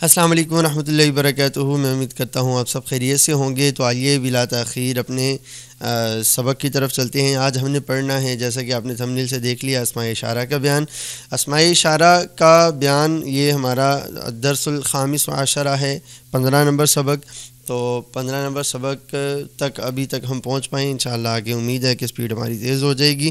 السلام علیکم ورحمۃ اللہ وبرکاتہ. میں امید کرتا ہوں آپ سب خیریت سے ہوں گے. تو آئیے بلا تاخیر اپنے سبق کی طرف چلتے ہیں. آج ہم نے پڑھنا ہے، جیسا کہ آپ نے تھمبنیل سے دیکھ لیا، اسماء اشارہ کا بیان. اسماء اشارہ کا بیان یہ ہمارا درس الخامس عشرہ ہے، 15 نمبر سبق. تو 15 نمبر سبق تک ابھی تک ہم پہنچ پائیں. انشاءاللہ آگے امید ہے کہ سپیڈ ہماری تیز ہو جائے گی.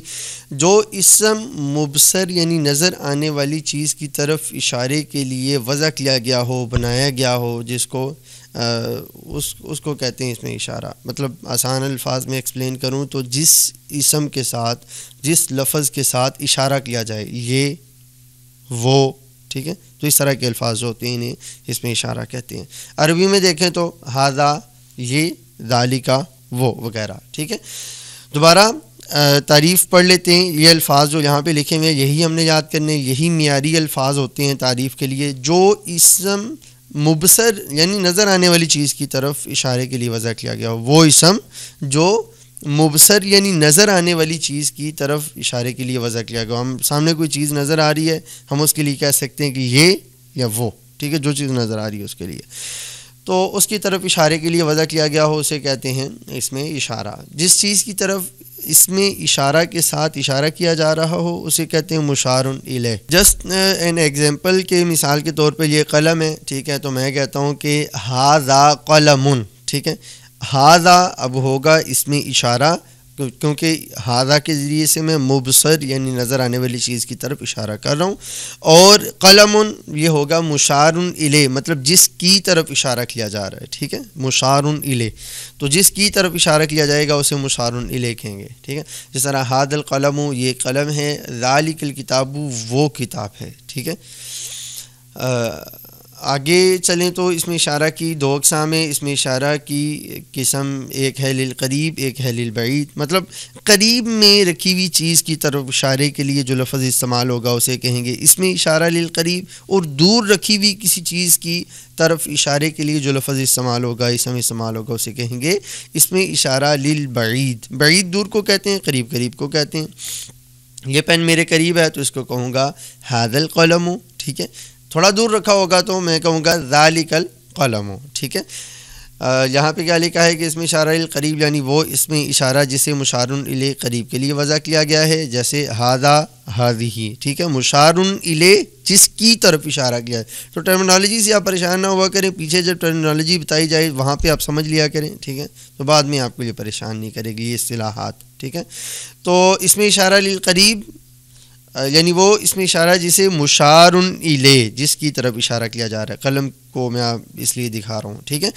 جو اسم مبصر یعنی نظر آنے والی چیز کی طرف اشارے کے لیے وضع کیا گیا ہو، بنایا گیا ہو، جس کو اس کو کہتے ہیں اس میں اشارہ. مطلب آسان الفاظ میں ایکسپلین کروں تو جس اسم کے ساتھ، جس لفظ کے ساتھ اشارہ کیا جائے، یہ وہ، ٹھیک ہے. تو اس طرح کے الفاظ جو ہوتے ہیں انہیں اس میں اشارہ کہتے ہیں. عربی میں دیکھیں تو ہذا، یہ، ذالکا، وہ وغیرہ، ٹھیک ہے. دوبارہ تعریف پڑھ لیتے ہیں. یہ الفاظ جو یہاں پہ لکھے ہوئے ہیں یہی ہم نے یاد کرنے، یہی معیاری الفاظ ہوتے ہیں تعریف کے لیے. جو اسم مبصر یعنی نظر آنے والی چیز کی طرف اشارے کے لیے وضع کیا گیا ہو، وہ اسم جو مبصر یعنی نظر آنے والی چیز کی طرف اشارے کے لیے وضع کیا گیا. ہم سامنے کوئی چیز نظر آ رہی ہے، ہم اس کے لیے کہہ سکتے ہیں کہ یہ یا وہ، ٹھیک ہے. جو چیز نظر آ رہی ہے اس کے لیے، تو اس کی طرف اشارے کے لیے وضع کیا گیا ہو اسے کہتے ہیں اس میں اشارہ. جس چیز کی طرف اس میں اشارہ کے ساتھ اشارہ کیا جا رہا ہو اسے کہتے ہیں مشار الیہ. جسٹ این ایگزامپل کے مثال کے طور پہ یہ قلم ہے، ٹھیک ہے. تو میں کہتا ہوں کہ ھذا قلم، ٹھیک ہے. ھذا اب ہوگا اس میں اشارہ، کیونکہ ھذا کے ذریعے سے میں مبصر یعنی نظر آنے والی چیز کی طرف اشارہ کر رہا ہوں. اور قلم یہ ہوگا مشار الیہ، مطلب جس کی طرف اشارہ کیا جا رہا ہے، ٹھیک ہے. مشار الیہ، تو جس کی طرف اشارہ کیا جائے گا اسے مشار الیہ کہیں گے، ٹھیک ہے. جس طرح ھذا القلم، یہ قلم ہے، ذالک الکتاب، وہ کتاب ہے، ٹھیک ہے. آگے چلیں تو اس میں اشارہ کی دو اقسام ہیں. اس میں اشارہ کی قسم ایک ہے للقریب، ایک ہے للبعید. مطلب قریب میں رکھی ہوئی چیز کی طرف اشارے کے لیے جو لفظ استعمال ہوگا اسے کہیں گے اس میں اشارہ للقریب. اور دور رکھی ہوئی کسی چیز کی طرف اشارے کے لیے جو لفظ استعمال ہوگا، اسم استعمال ہوگا، اسے کہیں گے اس میں اشارہ للبعید. بعید دور کو کہتے ہیں، قریب قریب کو کہتے ہیں. یہ پین میرے قریب ہے تو اس کو کہوں گا ھذا القلم، ٹھیک ہے. تھوڑا دور رکھا ہوگا تو میں کہوں گا ذالک القلم، ٹھیک ہے. یہاں پہ کیا لکھا ہے کہ اس میں اشارہ القریب یعنی وہ اس میں اشارہ جسے مشار الیہ قریب کے لیے وضع کیا گیا ہے، جیسے ھذا ھذہ، ٹھیک ہے. مشار الیہ جس کی طرف اشارہ کیا ہے. تو ٹرمنالوجی سے آپ پریشان نہ ہوا کریں، پیچھے جب ٹرمنالوجی بتائی جائے وہاں پہ آپ سمجھ لیا کریں، ٹھیک ہے. تو بعد میں آپ کو یہ پریشان نہیں کرے گی یہ اصطلاحات، ٹھیک ہے. تو اس میں اشارہ للقریب یعنی وہ اس میں اشارہ جسے مشار الیہ، جس کی طرف اشارہ کیا جا رہا ہے. قلم کو میں اس لیے دکھا رہا ہوں، ٹھیک ہے.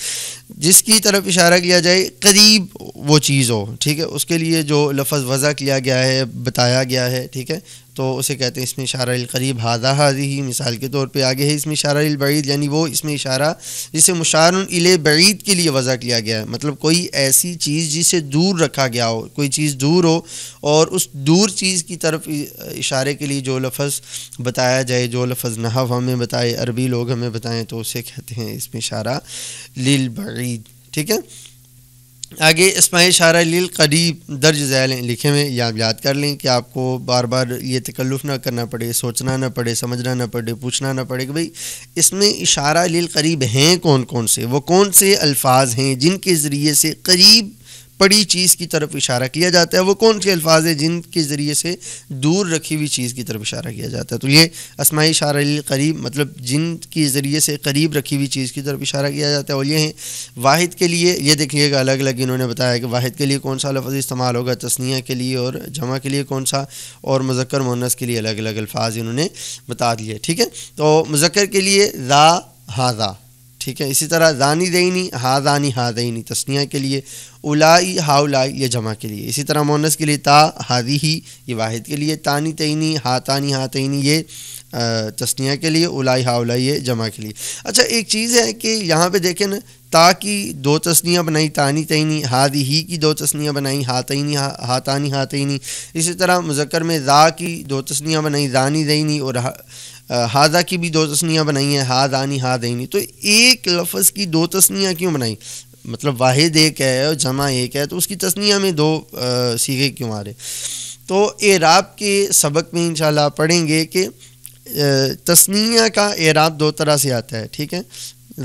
جس کی طرف اشارہ کیا جائے، قریب وہ چیز ہو، ٹھیک ہے. اس کے لیے جو لفظ وضع کیا گیا ہے، بتایا گیا ہے، ٹھیک ہے. تو اسے کہتے ہیں اس میں اشارہ القریب. ھذا ھذہ مثال کے طور پہ. آگے ہے اس میں اشارہ البعید یعنی وہ اس میں اشارہ جسے مشار الیہ بعید کے لیے وضع کیا گیا ہے. مطلب کوئی ایسی چیز جسے دور رکھا گیا ہو، کوئی چیز دور ہو اور اس دور چیز کی طرف اشارے کے لیے جو لفظ بتایا جائے، جو لفظ نحو ہمیں بتائے، عربی لوگ ہمیں بتائیں، تو اسے کہتے ہیں اس میں اشارہ للبعید، ٹھیک ہے. آگے اسماء اشارہ للقریب درج ذیل لکھے ہوئے، یا یاد کر لیں کہ آپ کو بار بار یہ تکلف نہ کرنا پڑے، سوچنا نہ پڑے، سمجھنا نہ پڑے، پوچھنا نہ پڑے کہ بھئی اس میں اشارہ للقریب ہیں کون کون سے، وہ کون سے الفاظ ہیں جن کے ذریعے سے قریب پڑی چیز کی طرف اشارہ کیا جاتا ہے، وہ کون سے الفاظ ہیں جن کے ذریعے سے دور رکھی ہوئی چیز کی طرف اشارہ کیا جاتا ہے. تو یہ اسماء اشارہ للقریب مطلب جن کے ذریعے سے قریب رکھی ہوئی چیز کی طرف اشارہ کیا جاتا ہے. اور یہ ہیں واحد کے لیے، یہ دیکھیے گا الگ الگ انہوں نے بتایا کہ واحد کے لیے کون سا لفظ استعمال ہوگا، تثنیہ کے لیے اور جمع کے لیے کون سا، اور مذکر مؤنث کے لیے الگ الگ الفاظ انہوں نے بتا دیے، ٹھیک ہے. تو مذکر کے لیے ذا ھذا، ٹھیک ہے. اسی طرح ذانی دینی ھذانی ھذینی تثنیہ کے لیے، اولائی ہاؤلائی یہ جمع کے لیے. اسی طرح مؤنث کے لیے تا ھذہ یہ واحد کے لیے، تانی تینی ہاتانی ہاتینی یہ تثنیہ کے لیے، اولائی ہاؤلائی یہ جمع کے لیے. اچھا ایک چیز ہے کہ یہاں پہ دیکھیں نا، تا کی دو تثنیہ بنائی تانی تینی، ھذہ کی دو تثنیہ بنائی ہاتینی ہاتانی ہاتینی. اسی طرح مذکر میں ذا کی دو تثنیہ بنائی ذانی دینی، اور ھذا کی بھی دو تثنیہ بنائی ہیں ھذانی ھذینی. تو ایک لفظ کی دو تثنیہ کیوں بنائی؟ مطلب واحد ایک ہے اور جمع ایک ہے، تو اس کی تثنیہ میں دو صیغے کیوں آ رہے؟ تو اعراب کے سبق میں انشاءاللہ پڑھیں گے کہ تثنیہ کا اعراب دو طرح سے آتا ہے، ٹھیک ہے،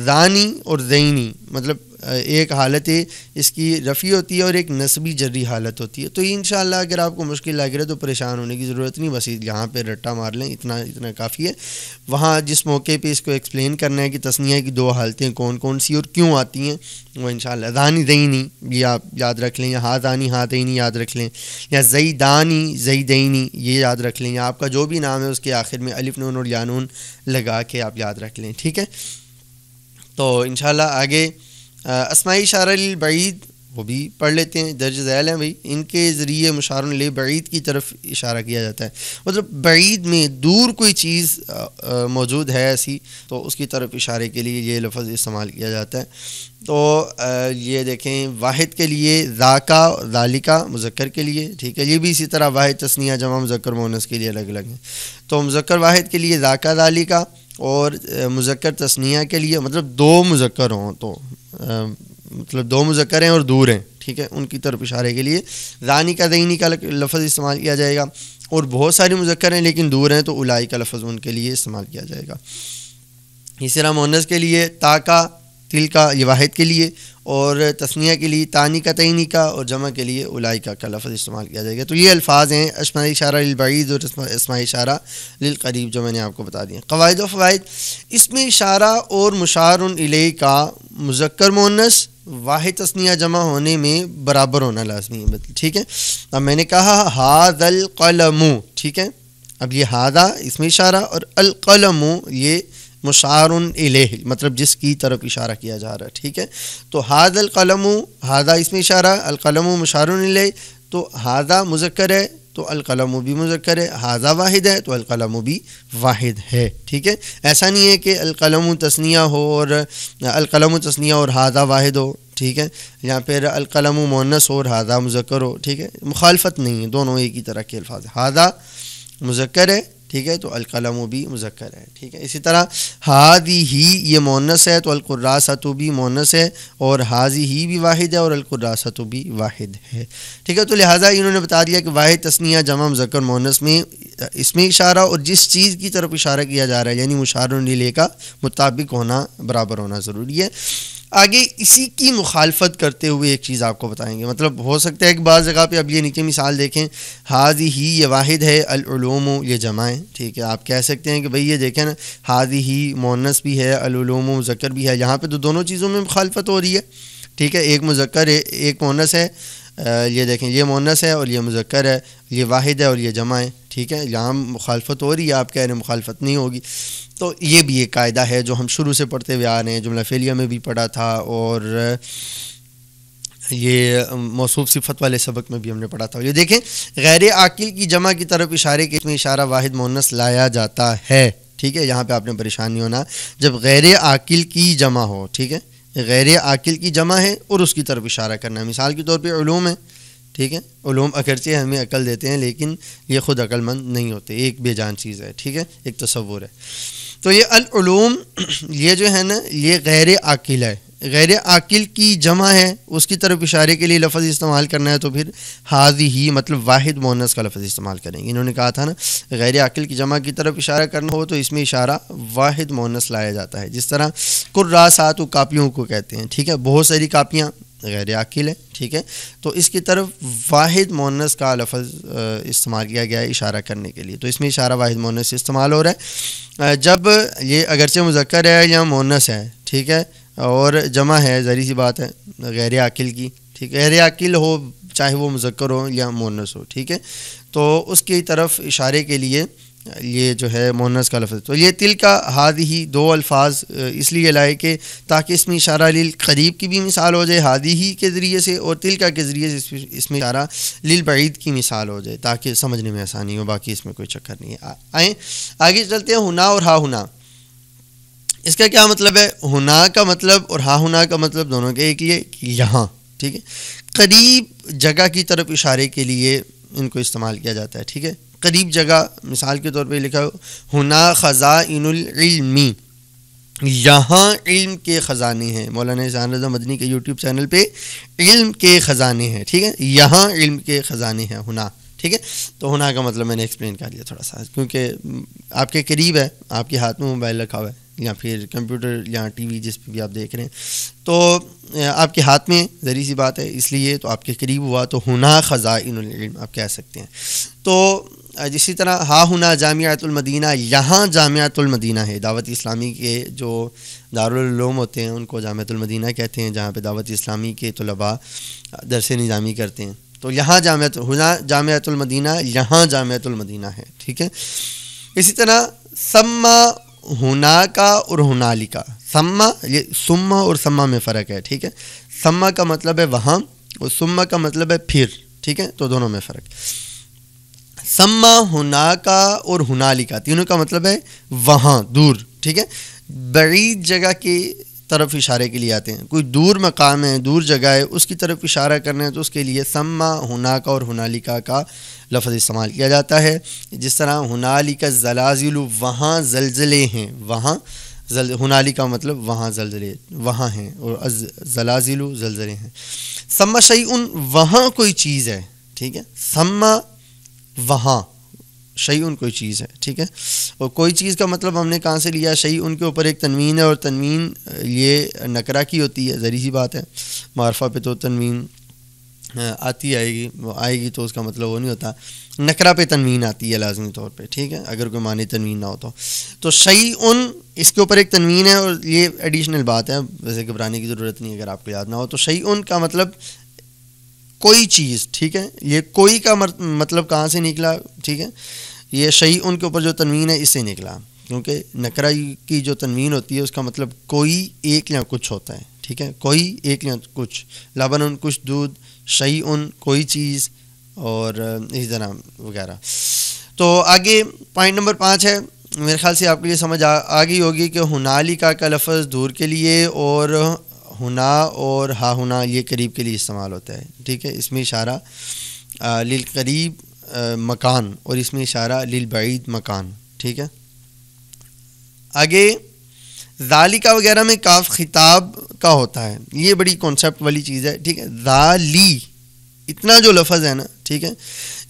ذانی اور ذینی، مطلب ایک حالت اس کی رفیع ہوتی ہے اور ایک نسبی جری حالت ہوتی ہے. تو یہ انشاءاللہ اگر آپ کو مشکل لگ رہا ہے تو پریشان ہونے کی ضرورت نہیں، بس یہاں پہ رٹا مار لیں، اتنا کافی ہے. وہاں جس موقع پہ اس کو ایکسپلین کرنا ہے کہ تثنیہ کی دو حالتیں کون کون سی اور کیوں آتی ہیں، وہ انشاءاللہ ذانی ذینی یہ آپ یاد رکھ لیں، یا ہاذانی ہاتینی یاد رکھ لیں، یا زیدانی زیدینی یہ یاد رکھ لیں، یا آپ کا جو بھی نام ہے اس کے آخر میں الف نون اور یا نون لگا کے آپ یاد رکھ لیں، ٹھیک ہے. تو انشاءاللہ آگے اسماء اشارہ للبعید وہ بھی پڑھ لیتے ہیں، درج ذیل ہیں بھائی. ان کے ذریعے مشار الیہ بعید کی طرف اشارہ کیا جاتا ہے، مطلب بعید میں دور کوئی چیز موجود ہے ایسی تو اس کی طرف اشارے کے لیے یہ لفظ استعمال کیا جاتا ہے. تو یہ دیکھیں واحد کے لیے ذاکا، ذالکا مذکر کے لیے، ٹھیک ہے، یہ بھی اسی طرح واحد تثنیہ جمع مذکر مؤنث کے لیے الگ الگ ہیں. تو مذکر واحد کے لیے ذاکا ذالکا، اور مذکر تثنیہ کے لیے مطلب دو مذکر ہوں تو مطلب دو مذکر ہیں اور دور ہیں، ٹھیک ہے، ان کی طرف اشارے کے لیے ذانی کا ذینی کا لفظ استعمال کیا جائے گا. اور بہت سارے مذکر ہیں لیکن دور ہیں تو اولائی کا لفظ ان کے لیے استعمال کیا جائے گا. اسی طرح مؤنث کے لیے تا کا، تل کا یہ واحد کے لیے، اور تثنیہ کے لیے تانی کا تینی کا، اور جمع کے لیے اولائکا کا لفظ استعمال کیا جائے گا. تو یہ الفاظ ہیں اسماء اشارہ للبعید اور اسماء اشارہ للقریب جو میں نے آپ کو بتا دیا. قواعد و فوائد: اسم اشارہ اور مشار الیہ کا مذکر مؤنث واحد تثنیہ جمع ہونے میں برابر ہونا لازمی ہے، ٹھیک ہے. اب میں نے کہا ھذا القلم، ٹھیک ہے، اب یہ ھذا اسم اشارہ اور القلم یہ مشار الیہ مطلب جس کی طرف اشارہ کیا جا رہا ہے، ٹھیک ہے. تو ھذا القلم، ھذا اسم اشارہ، القلم مشار الیہ، تو ھذا مذکر ہے تو القلم بھی مذکر ہے، ھذا واحد ہے تو القلم بھی واحد ہے، ٹھیک ہے. ایسا نہیں ہے کہ القلم تثنیہ ہو اور القلم تثنیہ اور ھذا واحد ہو، ٹھیک ہے، یا پھر القلم مؤنث ہو اور ھذا مذکر ہو، ٹھیک ہے، مخالفت نہیں ہے، دونوں ایک ہی طرح کے الفاظ ہیں. ھذا مذکر ہے، ٹھیک ہے، تو القلم بھی مذکر ہے، ٹھیک ہے. اسی طرح ھذہ یہ مؤنث ہے تو القراصۃ بھی مؤنث ہے، اور ھذہ بھی واحد ہے اور القراصۃ بھی واحد ہے، ٹھیک ہے. تو لہٰذا انہوں نے بتا دیا کہ واحد تثنیہ جمع مذکر مؤنث میں اسم اشارہ اور جس چیز کی طرف اشارہ کیا جا رہا ہے یعنی مشار الیہ کا مطابق ہونا، برابر ہونا ضروری ہے. آگے اسی کی مخالفت کرتے ہوئے ایک چیز آپ کو بتائیں گے. مطلب ہو سکتا ہے کہ بعض جگہ پہ اب یہ نیچے مثال دیکھیں، ھذہ یہ واحد ہے، العلوم یہ جمع ہے، ٹھیک ہے. آپ کہہ سکتے ہیں کہ بھئی یہ دیکھیں نا، ھذہ مؤنث بھی ہے، العلوم مذکر بھی ہے، یہاں پہ تو دونوں چیزوں میں مخالفت ہو رہی ہے، ٹھیک ہے. ایک مذکر ہے ایک مؤنث ہے، یہ دیکھیں یہ مؤنث ہے اور یہ مذکر ہے، یہ واحد ہے اور یہ جمع ہے، ٹھیک ہے. یہاں مخالفت ہو رہی ہے، آپ کہہ رہے ہیں مخالفت نہیں ہوگی. تو یہ بھی ایک قاعدہ ہے جو ہم شروع سے پڑھتے ہوئے آ رہے ہیں، جملہ فعلیہ میں بھی پڑھا تھا اور یہ موصوف صفت والے سبق میں بھی ہم نے پڑھا تھا. یہ دیکھیں غیر عاقل کی جمع کی طرف اشارے کے میں اشارہ واحد مؤنث لایا جاتا ہے، ٹھیک ہے. یہاں پہ آپ نے پریشان نہیں ہونا، جب غیر عاقل کی جمع ہو، ٹھیک ہے، غیر عاقل کی جمع ہے اور اس کی طرف اشارہ کرنا ہے. مثال کے طور پہ علوم ہے، ٹھیک ہے، علوم اگرچہ ہمیں عقل دیتے ہیں لیکن یہ خود عقل مند نہیں ہوتے، ایک بے جان چیز ہے، ٹھیک ہے، ایک تصور ہے. تو یہ العلوم یہ جو ہے نا یہ غیر عاقل ہے، غیر عاقل کی جمع ہے، اس کی طرف اشارے کے لیے لفظ استعمال کرنا ہے تو پھر ھذہ مطلب واحد مؤنث کا لفظ استعمال کریں گے. انہوں نے کہا تھا نا غیر عاقل کی جمع کی طرف اشارہ کرنا ہو تو اس میں اشارہ واحد مؤنث لایا جاتا ہے. جس طرح کراسات کاپیوں کو کہتے ہیں، ٹھیک ہے، بہت ساری کاپیاں غیر عاقل ہے، ٹھیک ہے، تو اس کی طرف واحد مؤنث کا لفظ استعمال کیا گیا ہے اشارہ کرنے کے لیے. تو اس میں اشارہ واحد مؤنث استعمال ہو رہا ہے جب یہ اگرچہ مذکر ہے یا مؤنث ہے، ٹھیک ہے، اور جمع ہے، ظاہری سی بات ہے غیر عاقل کی، ٹھیک ہے، غیر عاقل ہو چاہے وہ مذکر ہو یا مؤنث ہو، ٹھیک ہے، تو اس کی طرف اشارے کے لیے یہ جو ہے مؤنث کا لفظ. تو یہ تل کا ھذہ دو الفاظ اس لیے لائے کہ تاکہ اس میں اشارہ للقریب کی بھی مثال ہو جائے ھذہ کے ذریعے سے اور تل کا کے ذریعے سے اس میں اشارہ للبعید کی مثال ہو جائے تاکہ سمجھنے میں آسانی ہو، باقی اس میں کوئی چکر نہیں ہے. آئیں آگے چلتے ہیں. ہنا اور ہا ہنا، اس کا کیا مطلب ہے؟ ہنا کا مطلب اور ہا ہنا کا مطلب دونوں کے ایک لیے یہاں، ٹھیک ہے، قریب جگہ کی طرف اشارے کے لیے ان کو استعمال کیا جاتا ہے، ٹھیک ہے. قریب جگہ مثال کے طور پہ لکھا ہنا خزائن العلم، یہاں علم کے خزانے ہیں. مولانا احسان رضا مدنی کے یوٹیوب چینل پہ علم کے خزانے ہیں، ٹھیک ہے، یہاں علم کے خزانے ہیں ہنا، ٹھیک ہے. تو ہونا کا مطلب میں نے ایکسپلین کر دیا تھوڑا سا, کیونکہ آپ کے قریب ہے, آپ کے ہاتھ میں موبائل رکھا ہوا ہے یا پھر کمپیوٹر یا ٹی وی جس پہ بھی آپ دیکھ رہے ہیں, تو آپ کے ہاتھ میں ذری سی بات ہے, اس لیے تو آپ کے قریب ہوا تو ہونا خزائن العلم آپ کہہ سکتے ہیں. تو اسی طرح ہا ہونا جامعۃ المدینہ, یہاں جامعۃ المدینہ ہے. دعوت اسلامی کے جو دارالعلوم ہوتے ہیں ان کو جامعۃ المدینہ کہتے ہیں, جہاں پہ دعوت اسلامی کے طلباء درس نظامی کرتے ہیں. تو یہاں جامعۃ المدینہ, یہاں جامعۃ المدینہ ہے, ٹھیک ہے. اسی طرح سما ہونا کا اور ہنالکا, سما یہ سما اور سما میں فرق ہے, ٹھیک ہے. سما کا مطلب ہے وہاں اور سما کا مطلب ہے پھر, ٹھیک ہے, تو دونوں میں فرق. سما ہونا کا اور ہنالکا تینوں کا مطلب ہے وہاں دور, ٹھیک ہے. بعید جگہ کی طرف اشارے کے لیے آتے ہیں, کوئی دور مقام ہے, دور جگہ ہے, اس کی طرف اشارہ کرنا ہے تو اس کے لیے سما ہونا کا اور ہنالکا کا لفظ استعمال کیا جاتا ہے. جس طرح ہنالک الزلازل, وہاں زلزلے ہیں, وہاں ہنالکا مطلب وہاں زلزلے وہاں ہیں, اور زلازل زلزلے ہیں. سما شیئن, وہاں کوئی چیز ہے, ٹھیک ہے. سما وہاں, شیئن کوئی چیز ہے, ٹھیک ہے. اور کوئی چیز کا مطلب ہم نے کہاں سے لیا, شیئن کے اوپر ایک تنوین ہے, اور تنوین یہ نکرہ کی ہوتی ہے, ذری سی بات ہے. معرفہ پہ تو تنوین آئے گی تو اس کا مطلب وہ نہیں ہوتا, نکرہ پہ تنوین آتی ہے لازمی طور پہ, ٹھیک ہے, اگر کوئی معنی تنوین نہ ہو تو شیئن اس کے اوپر ایک تنوین ہے, اور یہ ایڈیشنل بات ہے, ویسے گھبرانے کی ضرورت نہیں اگر آپ کو یاد نہ ہو. تو شیئن کا مطلب کوئی چیز, ٹھیک ہے. یہ کوئی کا مطلب کہاں سے نکلا, ٹھیک ہے, یہ شیئن کے اوپر جو تنوین ہے اس سے نکلا, کیونکہ نکرہ کی جو تنوین ہوتی ہے اس کا مطلب کوئی ایک یا کچھ ہوتا ہے, ٹھیک ہے, کوئی ایک یا کچھ. لبن کچھ دودھ, شیئن کوئی چیز, اور اسی طرح وغیرہ. تو آگے پوائنٹ نمبر 5 ہے, میرے خیال سے آپ کے لیے سمجھ آ گئی ہوگی کہ ہنالکا کا لفظ دور کے لیے اور ہونا اور ہا ہونا یہ قریب کے لیے استعمال ہوتا ہے, ٹھیک ہے. اس میں اشارہ للقریب مکان اور اس میں اشارہ للبعید مکان, ٹھیک ہے. آگے ذالکا وغیرہ میں کاف خطاب کا ہوتا ہے, یہ بڑی کانسیپٹ والی چیز ہے, ٹھیک ہے. ذالی اتنا جو لفظ ہے نا, ٹھیک ہے,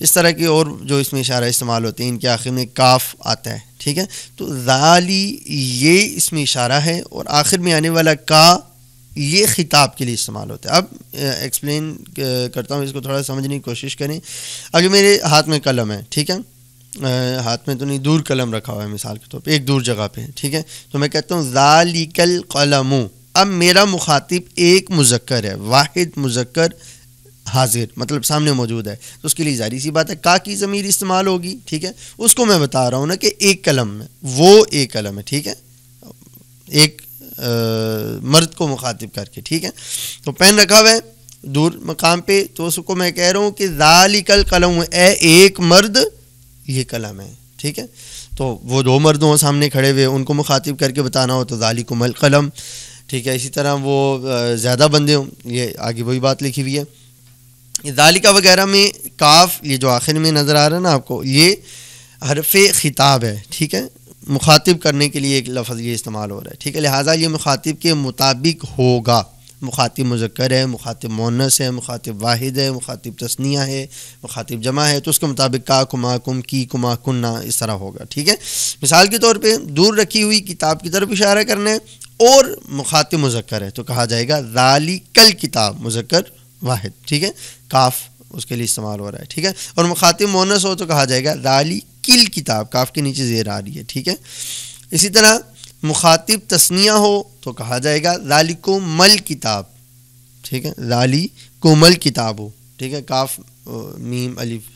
اس طرح کے اور جو اس میں اشارہ استعمال ہوتے ہیں ان کے آخر میں کاف آتا ہے, ٹھیک ہے. تو ذالی یہ اس میں اشارہ ہے, اور آخر میں آنے والا کا یہ خطاب کے لیے استعمال ہوتا ہے. اب ایکسپلین کرتا ہوں, اس کو تھوڑا سمجھنے کی کوشش کریں. اب جو میرے ہاتھ میں قلم ہے, ٹھیک ہے, ہاتھ میں تو نہیں, دور قلم رکھا ہوا ہے مثال کے طور پہ, ایک دور جگہ پہ, ٹھیک ہے. تو میں کہتا ہوں ذالک القلم. اب میرا مخاطب ایک مذکر ہے, واحد مذکر حاضر, مطلب سامنے موجود ہے, تو اس کے لیے ظاہری سی بات ہے کا کی ضمیر استعمال ہوگی, ٹھیک ہے. اس کو میں بتا رہا ہوں نا کہ ایک قلم ہے, وہ ایک قلم ہے, ٹھیک ہے, ایک مرد کو مخاطب کر کے, ٹھیک ہے. تو پین رکھا ہوا ہے دور مقام پہ, تو اس کو میں کہہ رہا ہوں کہ ذالک القلم, اے ایک مرد یہ قلم ہے, ٹھیک ہے. تو وہ دو مرد ہوں سامنے کھڑے ہوئے, ان کو مخاطب کر کے بتانا ہو تو ذالکم القلم, ٹھیک ہے. اسی طرح وہ زیادہ بندے ہوں, یہ آگے وہی بات لکھی ہوئی ہے. ذالکا وغیرہ میں کاف یہ جو آخر میں نظر آ رہا ہے نا آپ کو, یہ حرف خطاب ہے, ٹھیک ہے, مخاطب کرنے کے لیے ایک لفظ یہ استعمال ہو رہا ہے, ٹھیک ہے. لہٰذا یہ مخاطب کے مطابق ہوگا. مخاطب مذکر ہے, مخاطب مؤنث ہے, مخاطب واحد ہے, مخاطب تثنیہ ہے, مخاطب جمع ہے, تو اس کے مطابق کا کما کم کی کما کننا اس طرح ہوگا, ٹھیک ہے. مثال کے طور پہ دور رکھی ہوئی کتاب کی طرف اشارہ کرنا ہے اور مخاطب مذکر ہے تو کہا جائے گا ذالک الکتاب, مذکر واحد, ٹھیک ہے, کاف اس کے لیے استعمال ہو رہا ہے, ٹھیک ہے. اور مخاطب مؤنث ہو تو کہا جائے گا ذالک الکتاب, کاف کے نیچے زیر آ رہی ہے, ٹھیک ہے. اسی طرح مخاطب تثنیہ ہو تو کہا جائے گا ذالکم الکتاب, ٹھیک ہے, ذالکم الکتاب ہو, ٹھیک ہے, کاف میم الف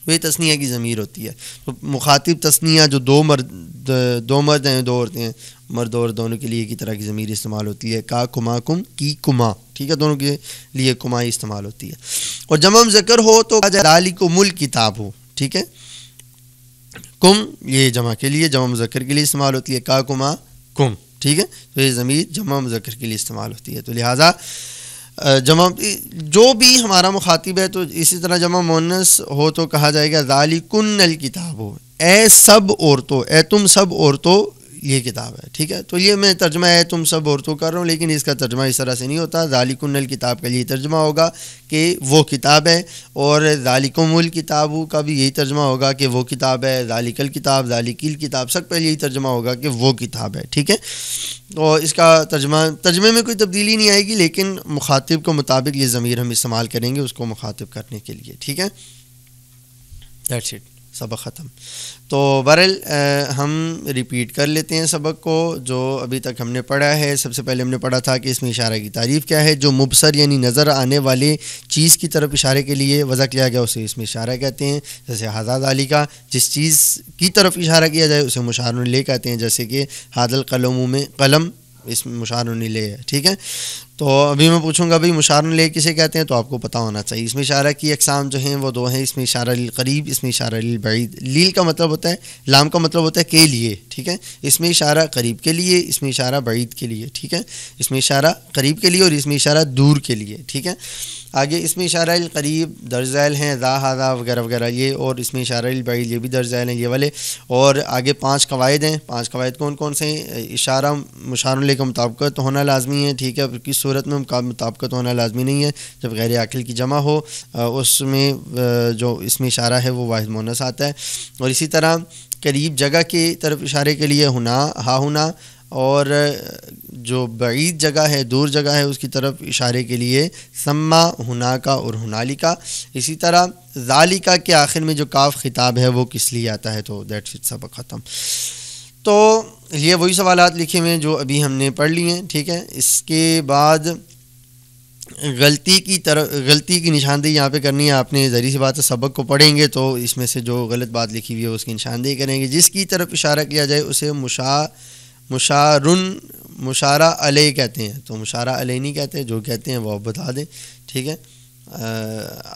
وہ تثنیہ کی ضمیر ہوتی ہے. تو مخاطب تثنیہ جو دو مرد ہیں, دو عورتیں ہیں, مرد اور دونوں کے لیے ایک ہی طرح کی ضمیر استعمال ہوتی ہے, کا کما کم کی کما, ٹھیک ہے, دونوں کے لیے کما ہی استعمال ہوتی ہے. اور جمع مذکر ہو تو ذالکم الکتاب ہو, ٹھیک ہے. کم یہ جمع کے لیے, جمع مذکر کے لیے استعمال ہوتی ہے, کا کما کم, ٹھیک ہے. تو یہ ضمیر جمع مذکر کے لیے استعمال ہوتی ہے. تو لہٰذا جمع جو بھی ہمارا مخاطب ہے, تو اسی طرح جمع مؤنث ہو تو کہا جائے گا ذالکن الکتاب ہو, اے سب عورتوں, اے تم سب عورتوں یہ کتاب ہے. ٹھیک ہے, تو یہ میں ترجمہ ہے تم سب عورتوں کر رہا ہوں, لیکن اس کا ترجمہ اس طرح سے نہیں ہوتا. ذالکن الکتاب کا یہ ترجمہ ہوگا کہ وہ کتاب ہے, اور ذالکم الکتاب کا بھی یہی ترجمہ ہوگا کہ وہ کتاب ہے. ذالک الکتاب, ذالک الکتاب, سب پہلے یہی ترجمہ ہوگا کہ وہ کتاب ہے. ٹھیک ہے, تو اس کا ترجمے میں کوئی تبدیلی نہیں آئے گی, لیکن مخاطب کو مطابق یہ ضمیر ہم استعمال کریں گے اس کو مخاطب کرنے کے لیے. ٹھیک ہے, دیٹس اٹ, سبق ختم. تو بہرحال ہم ریپیٹ کر لیتے ہیں سبق کو جو ابھی تک ہم نے پڑھا ہے. سب سے پہلے ہم نے پڑھا تھا کہ اس میں اشارہ کی تعریف کیا ہے. جو مبصر یعنی نظر آنے والے چیز کی طرف اشارے کے لیے وضع کیا گیا اسے اس میں اشارہ کہتے ہیں. جیسے ھذا ذالک, جس چیز کی طرف اشارہ کیا جائے اسے مشار الیہ کہتے ہیں. جیسے کہ ھذا القلم میں قلم اس میں مشار الیہ ہے. ٹھیک ہے, تو ابھی میں پوچھوں گا بھائی مشار الیہ کسے کہتے ہیں, تو آپ کو پتہ ہونا چاہیے. اس میں اشارہ کی اقسام جو ہیں وہ دو ہیں. اس میں اشارہ للقریب, اس میں اشارہ للبعید. لیل کا مطلب ہوتا ہے, لام کا مطلب ہوتا ہے کے لیے. ٹھیک ہے, اس میں اشارہ قریب کے لیے, اس میں اشارہ بعید کے لیے. ٹھیک ہے, اس میں اشارہ قریب کے لیے اور اس میں اشارہ دور کے لیے. ٹھیک ہے, آگے اس میں اشارہ القریب درج ذیل ہیں, ذا ھذا وغیرہ وغیرہ یہ, اور اس میں اشارہ البعید یہ بھی درج ذیل ہیں یہ والے. اور آگے 5 قواعد ہیں. 5 قواعد کون کون سے ہیں؟ اشارہ مشار الیہ کا مطابقت ہونا لازمی ہے. ٹھیک ہے, کس صورت میں مطابقت ہونا لازمی نہیں ہے؟ جب غیر عاقل کی جمع ہو, اس میں جو اس میں اشارہ ہے وہ واحد مؤنث آتا ہے. اور اسی طرح قریب جگہ کی طرف اشارے کے لیے ہونا, ہا ہونا, اور جو بعید جگہ ہے دور جگہ ہے اس کی طرف اشارے کے لیے سما, ہونا کا اور ہنالکا. اسی طرح ذالکا کے آخر میں جو کاف خطاب ہے وہ کس لیے آتا ہے. تو دیٹس اٹ, سبق ختم. تو یہ وہی سوالات لکھے ہوئے ہیں جو ابھی ہم نے پڑھ لیے ہیں. ٹھیک ہے, اس کے بعد غلطی کی نشاندہی یہاں پہ کرنی ہے آپ نے. ظاہر سی بات ہے سبق کو پڑھیں گے تو اس میں سے جو غلط بات لکھی ہوئی ہے اس کی نشاندہی کریں گے. جس کی طرف اشارہ کیا جائے اسے مشارہ علیہ کہتے ہیں. تو مشارہ علیہ نہیں کہتے, جو کہتے ہیں وہ بتا دیں. ٹھیک ہے,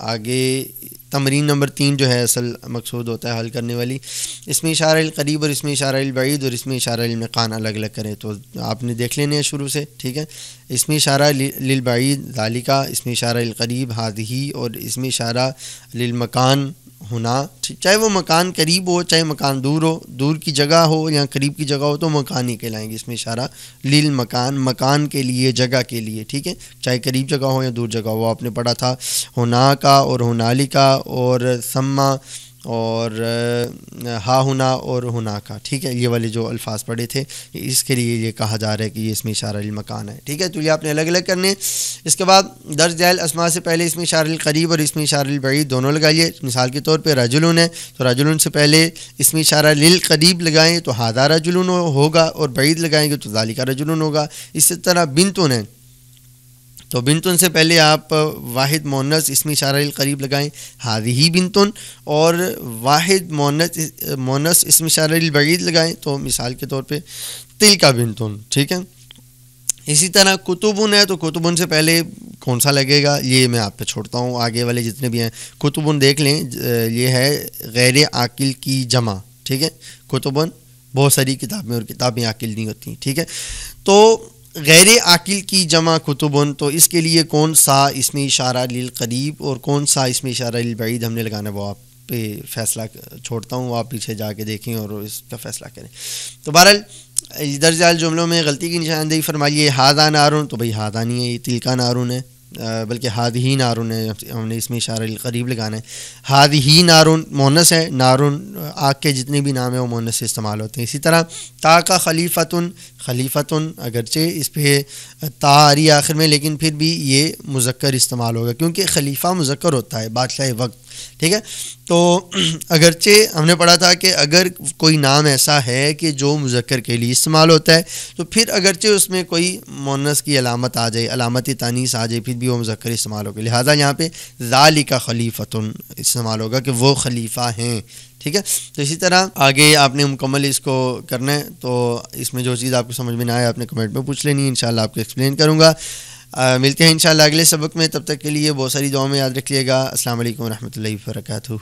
آگے تمرین نمبر 3 جو ہے اصل مقصود ہوتا ہے حل کرنے والی. اس میں اشارہ القریب اور اس میں اشارہ البعید اور اس میں اشارہ للمکان الگ الگ کریں. تو آپ نے دیکھ لینے ہیں شروع سے. ٹھیک ہے, اس میں اشارہ للبعید ذالکا, اس میں اشارہ القریب ھذہ, اور اس میں اشارہ للمکان ہونا. چاہے وہ مکان قریب ہو چاہے مکان دور ہو, دور کی جگہ ہو یا قریب کی جگہ ہو تو مکان ہی کہلائیں گے. اس میں اشارہ للمکان, مکان کے لیے, جگہ کے لیے. ٹھیک ہے, چاہے قریب جگہ ہو یا دور جگہ ہو. وہ آپ نے پڑھا تھا ہونا کا اور ہنالکا اور سما اور ہا ہونا اور ہونا کا. ٹھیک ہے, یہ والے جو الفاظ پڑھے تھے اس کے لیے یہ کہا جا رہا ہے کہ یہ اس میں اشارہ للمکان ہے. ٹھیک ہے, تو یہ آپ نے الگ الگ کرنے. اس کے بعد درج ذیل اسماء سے پہلے اس میں اشارہ القریب اور اس میں اشارہ البعید دونوں لگائیے. مثال کے طور پہ رجلن ہے تو رجلن سے پہلے اس میں اشارہ للقریب لگائیں تو ھذا رجلن ہوگا, اور بعید لگائیں گے تو ذالک رجلن ہوگا. اسی طرح بنتن ہے تو بنتن سے پہلے آپ واحد مؤنث اس میں اشارہ القریب لگائیں ھذہ بنتن, اور واحد مؤنث اس میں اشارہ البعید لگائیں تو مثال کے طور پہ تلک بنتن. ٹھیک ہے, اسی طرح کتبن ہے تو کتبن سے پہلے کون سا لگے گا یہ میں آپ پہ چھوڑتا ہوں. آگے والے جتنے بھی ہیں کتبن دیکھ لیں, یہ ہے غیر عاقل کی جمع. ٹھیک ہے, کتبن بہت ساری کتابیں اور کتابیں عاقل نہیں ہوتی. ٹھیک ہے, تو غیر عاقل کی جمع کتبن, تو اس کے لیے کون سا اس میں اشارہ للقریب اور کون سا اس میں اشارہ للبعید ہم نے لگانا ہے وہ آپ پہ فیصلہ چھوڑتا ہوں. آپ پیچھے جا کے دیکھیں اور اس کا فیصلہ کریں. تو بہرحال درج ذیل جملوں میں غلطی کی نشاندہی فرمائیے. ھذا نارن, تو بھائی ھذا نہیں ہے, یہ تلکا نارن ہے, بلکہ ھذہ نارن ہے, ہم نے اس میں اشارہ للقریب لگانا ہے. ھذہ نارن مؤنث ہے, نارن آگ کے جتنے بھی نام ہیں وہ مؤنث سے استعمال ہوتے ہیں. اسی طرح تا کا خلیفتن, خلیفتن اگرچہ اس پہ تا آ رہی ہے آخر میں لیکن پھر بھی یہ مذکر استعمال ہوگا کیونکہ خلیفہ مذکر ہوتا ہے, بادشاہ وقت. ٹھیک ہے, تو اگرچہ ہم نے پڑھا تھا کہ اگر کوئی نام ایسا ہے کہ جو مذکر کے لیے استعمال ہوتا ہے تو پھر اگرچہ اس میں کوئی مؤنث کی علامت آ جائے, علامت تانیث آ جائے, پھر بھی وہ مذکر استعمال ہوگا. لہٰذا یہاں پہ ذالک خلیفتن استعمال ہوگا کہ وہ خلیفہ ہیں. ٹھیک ہے, تو اسی طرح آگے آپ نے مکمل اس کو کرنا ہے. تو اس میں جو چیز آپ کو سمجھ میں نہ آئے آپ نے کمنٹ میں پوچھ لینی ہے, انشاءاللہ آپ کو ایکسپلین کروں گا. ملتے ہیں انشاءاللہ اگلے سبق میں, تب تک کے لیے بہت ساری دعاؤں میں یاد رکھیے گا. السلام علیکم ورحمۃ اللہ وبرکاتہ.